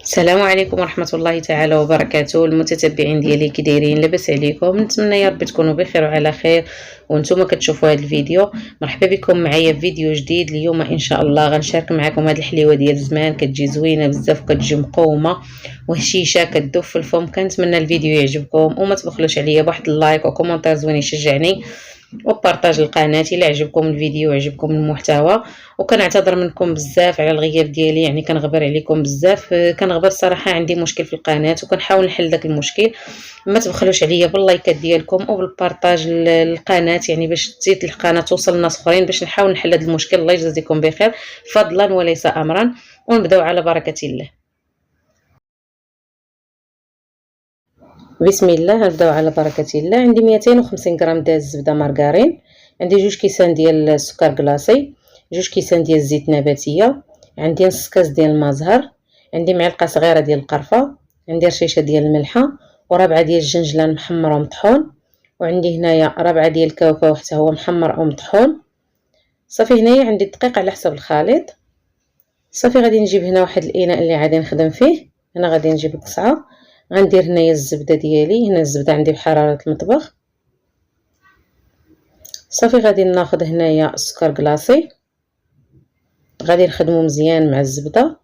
السلام عليكم ورحمة الله تعالى وبركاته. المتتبعين ديالي كي دايرين؟ لاباس عليكم؟ نتمنى يا رب تكونوا بخير وعلى خير وانتم كتشوفوا هذا الفيديو. مرحبا بكم معايا في فيديو جديد. اليوم ان شاء الله غنشارك معكم هذه الحليوه ديال زمان، كتجي زوينه بزاف وكتجي مقومه وهشيشه كتذوب في الفم. كنتمنى الفيديو يعجبكم وما تبخلوش عليا بواحد اللايك وكومونتير زوين يشجعني وبارطاج القناه الا عجبكم الفيديو وعجبكم المحتوى. وكنعتذر منكم بزاف على الغياب ديالي، يعني كنغبر عليكم بزاف، كنغبر الصراحه، عندي مشكل في القناه وكنحاول نحل داك المشكل. ما تبخلوش عليا باللايكات ديالكم وبالبارطاج القناه، يعني باش تزيد القناه توصل لناس اخرين، باش نحاول نحل هذا المشكل. الله يجزيكم بخير فضلا وليس امرا. ونبداو على بركه الله. بسم الله، نبداو على بركه الله. عندي 250 غرام ديال الزبده مارغرين، عندي 2 كيسان ديال السكر كلاصي، 2 كيسان ديال الزيت نباتيه، عندي نص كاس ديال المزهر، عندي معلقه صغيره ديال القرفه، عندي رشيشه ديال الملحه، وربعه ديال الجنجلان محمر ومطحون، وعندي هنايا ربعه ديال الكاوكاو حتى هو محمر او مطحون. صافي هنايا عندي الدقيق على حسب الخليط. صافي غادي نجيب هنا واحد الاناء اللي غادي نخدم فيه. هنا غادي نجيب القصعه، غندير هنايا الزبده ديالي. هنا الزبده عندي بحراره المطبخ. صافي غادي ناخذ هنايا السكر كلاصي، غادي نخدمو مزيان مع الزبده.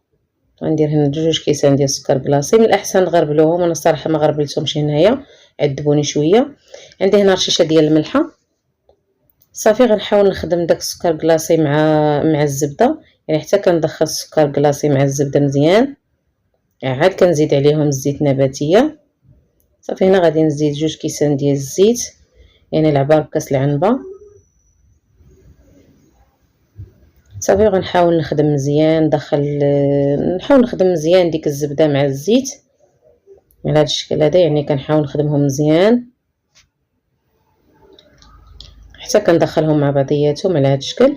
غندير هنا 2 كيسان ديال السكر كلاصي. من الاحسن نغربلوهم، انا الصراحه ما غربلتهمش هنايا، عذبوني شويه. عندي هنا رشيشه ديال الملحه. صافي غنحاول نخدم داك السكر كلاصي مع الزبده، يعني حتى كندخل السكر كلاصي مع الزبده مزيان. عاد كنزيد عليهم الزيت نباتيه. صافي هنا غادي نزيد 2 كيسان ديال الزيت، يعني العبار بكاس العنبه. صافي غنحاول نخدم مزيان نحاول نخدم مزيان ديك الزبده مع الزيت على هذا الشكل هذا، يعني كنحاول نخدمهم مزيان حتى كندخلهم مع بعضياتهم على هذا الشكل.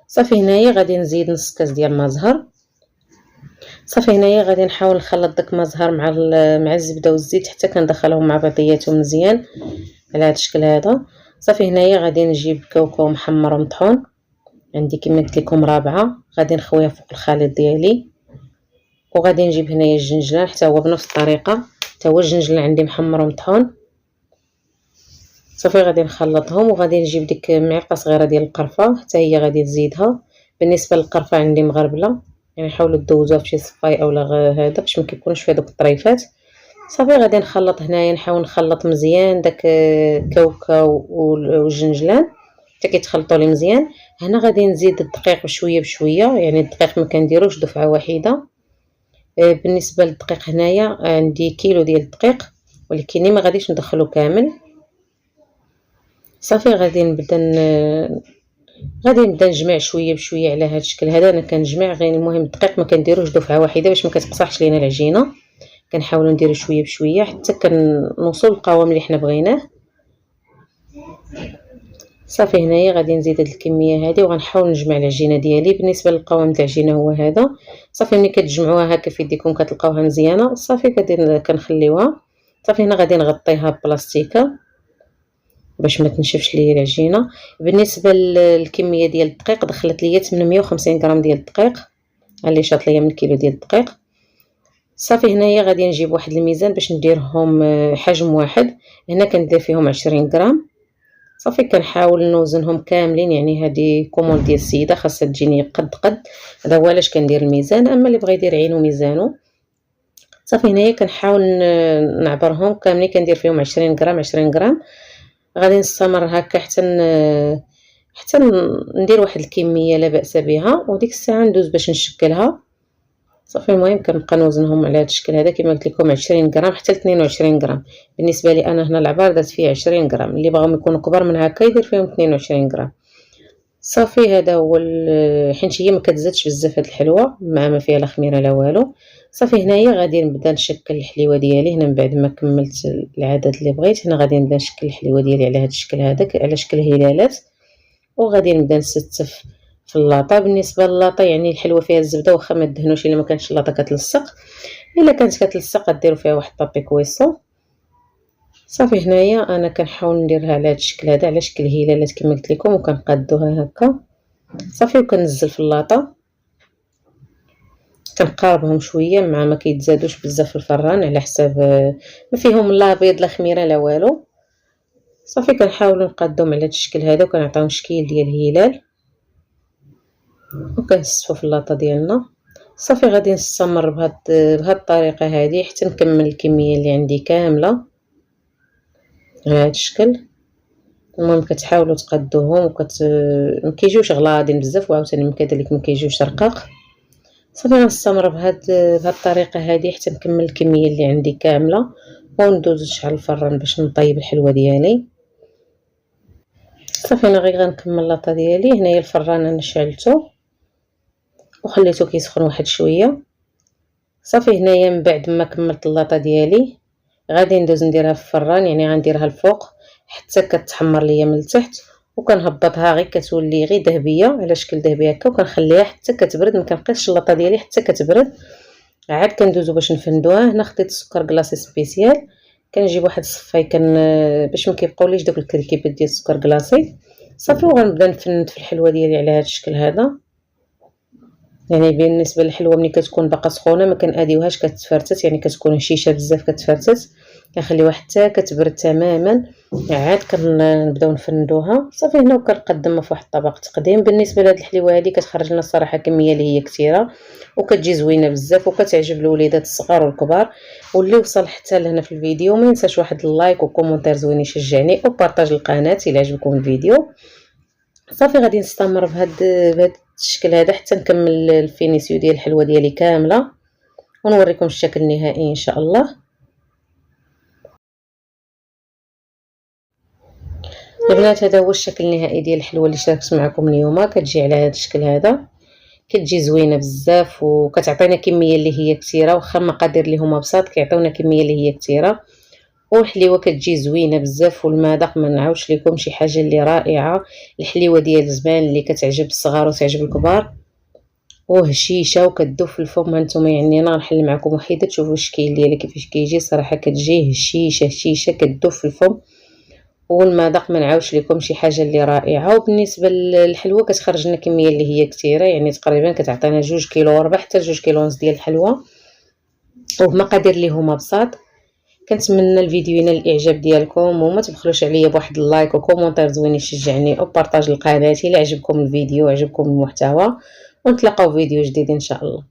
صافي هنايا غادي نزيد نص كاس ديال المزهر. صافي هنايا غادي نحاول نخلط داك المزهر مع الزبده والزيت حتى كندخلهم مع بعضياتهم مزيان على هذا الشكل هذا. صافي هنايا غادي نجيب كاوكاو محمر ومطحون، عندي كما قلت لكم رابعه، غادي نخويها فوق الخليط ديالي. وغادي نجيب هنايا الجنجلان حتى هو بنفس الطريقه، حتى هو الجنجلان عندي محمر ومطحون. صافي غادي نخلطهم، وغادي نجيب ديك معلقه صغيره ديال القرفه حتى هي غادي نزيدها. بالنسبه للقرفه عندي مغربله، يعني حاولوا دوزوها فشي صفاي اولا هذا باش ما كيكونش فيها دوك الطريفات. صافي غادي نخلط هنايا، نحاول نخلط مزيان داك الكاوكاو والجنجلان حتى كيتخلطوا لي مزيان. هنا غادي نزيد الدقيق بشويه بشويه، يعني الدقيق ما كنديروش دفعه واحده. بالنسبه للدقيق هنايا عندي كيلو ديال الدقيق، ولكن ما غاديش ندخلو كامل. صافي غادي نبدا نجمع شويه بشويه على هذا الشكل هذا. انا كنجمع غير، المهم الدقيق ما كنديروش دفعه واحده باش ما كتقصحش لينا العجينه، كنحاولوا نديرو شويه بشويه حتى كنوصل للقوام اللي حنا بغيناه. صافي هنايا غادي نزيد هاد الكميه هذه وغنحاول نجمع العجينه ديالي. بالنسبه للقوام تاع العجينه هو هذا. صافي ملي كتجمعوها هكا في يديكم كتلقاوها مزيانه. صافي كنخليوها. صافي هنا غادي نغطيها ببلاستيكه باش ما تنشفش ليا العجينه. بالنسبه للكميه ديال الدقيق دخلت ليا 850 غرام ديال الدقيق، اللي شاط ليا من كيلو ديال الدقيق. صافي هنايا غادي نجيب واحد الميزان باش نديرهم حجم واحد. هنا كندير فيهم 20 غرام. صافي كنحاول نوزنهم كاملين، يعني هذه كوموند ديال السيده خاصها تجيني قد هذا هو علاش كندير الميزان. اما اللي بغى يدير عينو ميزانو. صافي هنايا كنحاول نعبرهم كاملين، كندير فيهم 20 غرام 20 غرام. غادي نستمر هكا حتى ندير واحد الكميه لا باس بها، وديك الساعه ندوز باش نشكلها. صافي المهم كنبقى نوزنهم على هذا الشكل هذا كما قلت لكم 20 غرام حتى ل 22 غرام. بالنسبه لي انا هنا العبار درت فيه 20 غرام، اللي بغاهم يكونوا كبار من هكا يدير فيهم 22 غرام. صافي هذا هو حيت هي ما كتزادش بزاف هاد الحلوه، ما فيها لا خميره لا والو. صافي هنايا غادي نبدا نشكل الحليوه ديالي. هنا من بعد ما كملت العدد اللي بغيت، هنا غادي نبدا نشكل الحليوه ديالي على هذا الشكل هذا على شكل هلالات، وغادي نبدا نستف في اللاطه. بالنسبه للاطه يعني الحلوه فيها الزبده، واخا ما دهنوش الا ما كانش اللاطه كتلصق. الا كانت كتلصق غديروا فيها واحد طابي كويسون. صافي هنايا انا كنحاول نديرها على هذا الشكل هذا على شكل هلالات كما قلت لكم، وكنقادوها هكا. صافي وكنزل في اللاطه كنقاربهم شويه مع ما كيتزادوش بزاف في الفران على حساب ما فيهم لا بيض لا خميره لا والو. صافي كنحاولوا نقادوهم على هذا الشكل هذا وكنعطيوهم شكل ديال الهلال وكنصفوا في اللاطه ديالنا. صافي غادي نستمر بهاد الطريقه هذه حتى نكمل الكميه اللي عندي كامله على هذا الشكل. المهم كتحاولوا تقادوهم ما كيجيوش غلاضين بزاف وعاوتاني كذلك ما كيجيوش رقاق. صافي غنستمر بهاد الطريقه هذه حتى نكمل الكميه اللي عندي كامله وندوز نشعل الفران باش نطيب الحلوه ديالي. صافي انا غير غنكمل لاطه ديالي. هنايا الفران انا شعلته وخليته كيسخن واحد شويه. صافي هنايا من بعد ما كملت اللاطه ديالي غادي ندوز نديرها في الفران، يعني غنديرها الفوق حتى كتحمر ليا من التحت وكنهبطها غير كتولي غير ذهبيه على شكل ذهبي هكا وكنخليها حتى كتبرد. ما كنبقيش اللاطه ديالي حتى كتبرد عاد كندوزو باش نفندوها. هنا خديت السكر كلاصي سبيسيال، كنجيب واحد الصفاي باش ما كيبقاوليش دوك الكركيبات ديال السكر كلاصي. صافي وغنبدا نفند في الحلوه ديالي على هذا الشكل هذا. يعني بالنسبه للحلوه ملي كتكون باقا سخونه ما كناديوهاش كتفرتت، يعني كتكون هشيشه بزاف كتفرتت، كنخليوها حتى كتبرد تماما عاد كنبداو نفندوها. صافي هنا وكنقدمها في واحد الطبق تقديم. بالنسبه لهاد الحلوه هذه كتخرج لنا الصراحه كميه اللي هي كثيره وكتجي زوينه بزاف وكتعجب الوليدات الصغار والكبار. واللي وصل حتى لهنا في الفيديو ما ينساش واحد اللايك وكومونتير زوين يشجعني وبارطاج القناه الى عجبكم الفيديو. صافي غادي نستمر بهذا الشكل هذا حتى نكمل الفينيسيو ديال الحلوه ديالي كامله ونوريكم الشكل النهائي ان شاء الله. البنات هذا هو الشكل النهائي ديال الحلوه اللي شاركت معكم اليوم. كتجي على هذا الشكل هذا، كتجي زوينه بزاف وكتعطينا كميه اللي هي كثيره، واخا المقادير اللي هما بساط كيعطيونا كميه اللي هي كثيره. والحليوه كتجي زوينه بزاف والمذاق ما نعاودش لكم شي حاجه اللي رائعه. الحليوه ديال زمان اللي كتعجب الصغار وتعجب الكبار وهشيشه وكتذوب في الفم. هانتوما يعني انا غنحل معكم وحيده تشوفوا الشكل ديالها كيفاش كيجي. صراحه كتجي هشيشه كتذوب في الفم والمذاق ما نعاودش لكم شي حاجه اللي رائعه. وبالنسبه للحلوه كتخرج لنا كميه اللي هي كثيره، يعني تقريبا كتعطينا 2 كيلو وربع حتى 2 كيلو ونص ديال الحلوه وبمقادير اللي هما بساط. كنتمنى الفيديو ينال الاعجاب ديالكم وما تبخلوش عليا بواحد اللايك وكومونتير زوين يشجعني وبارطاج القناه الى عجبكم الفيديو وعجبكم المحتوى. ونتلاقاو في فيديو جديد ان شاء الله.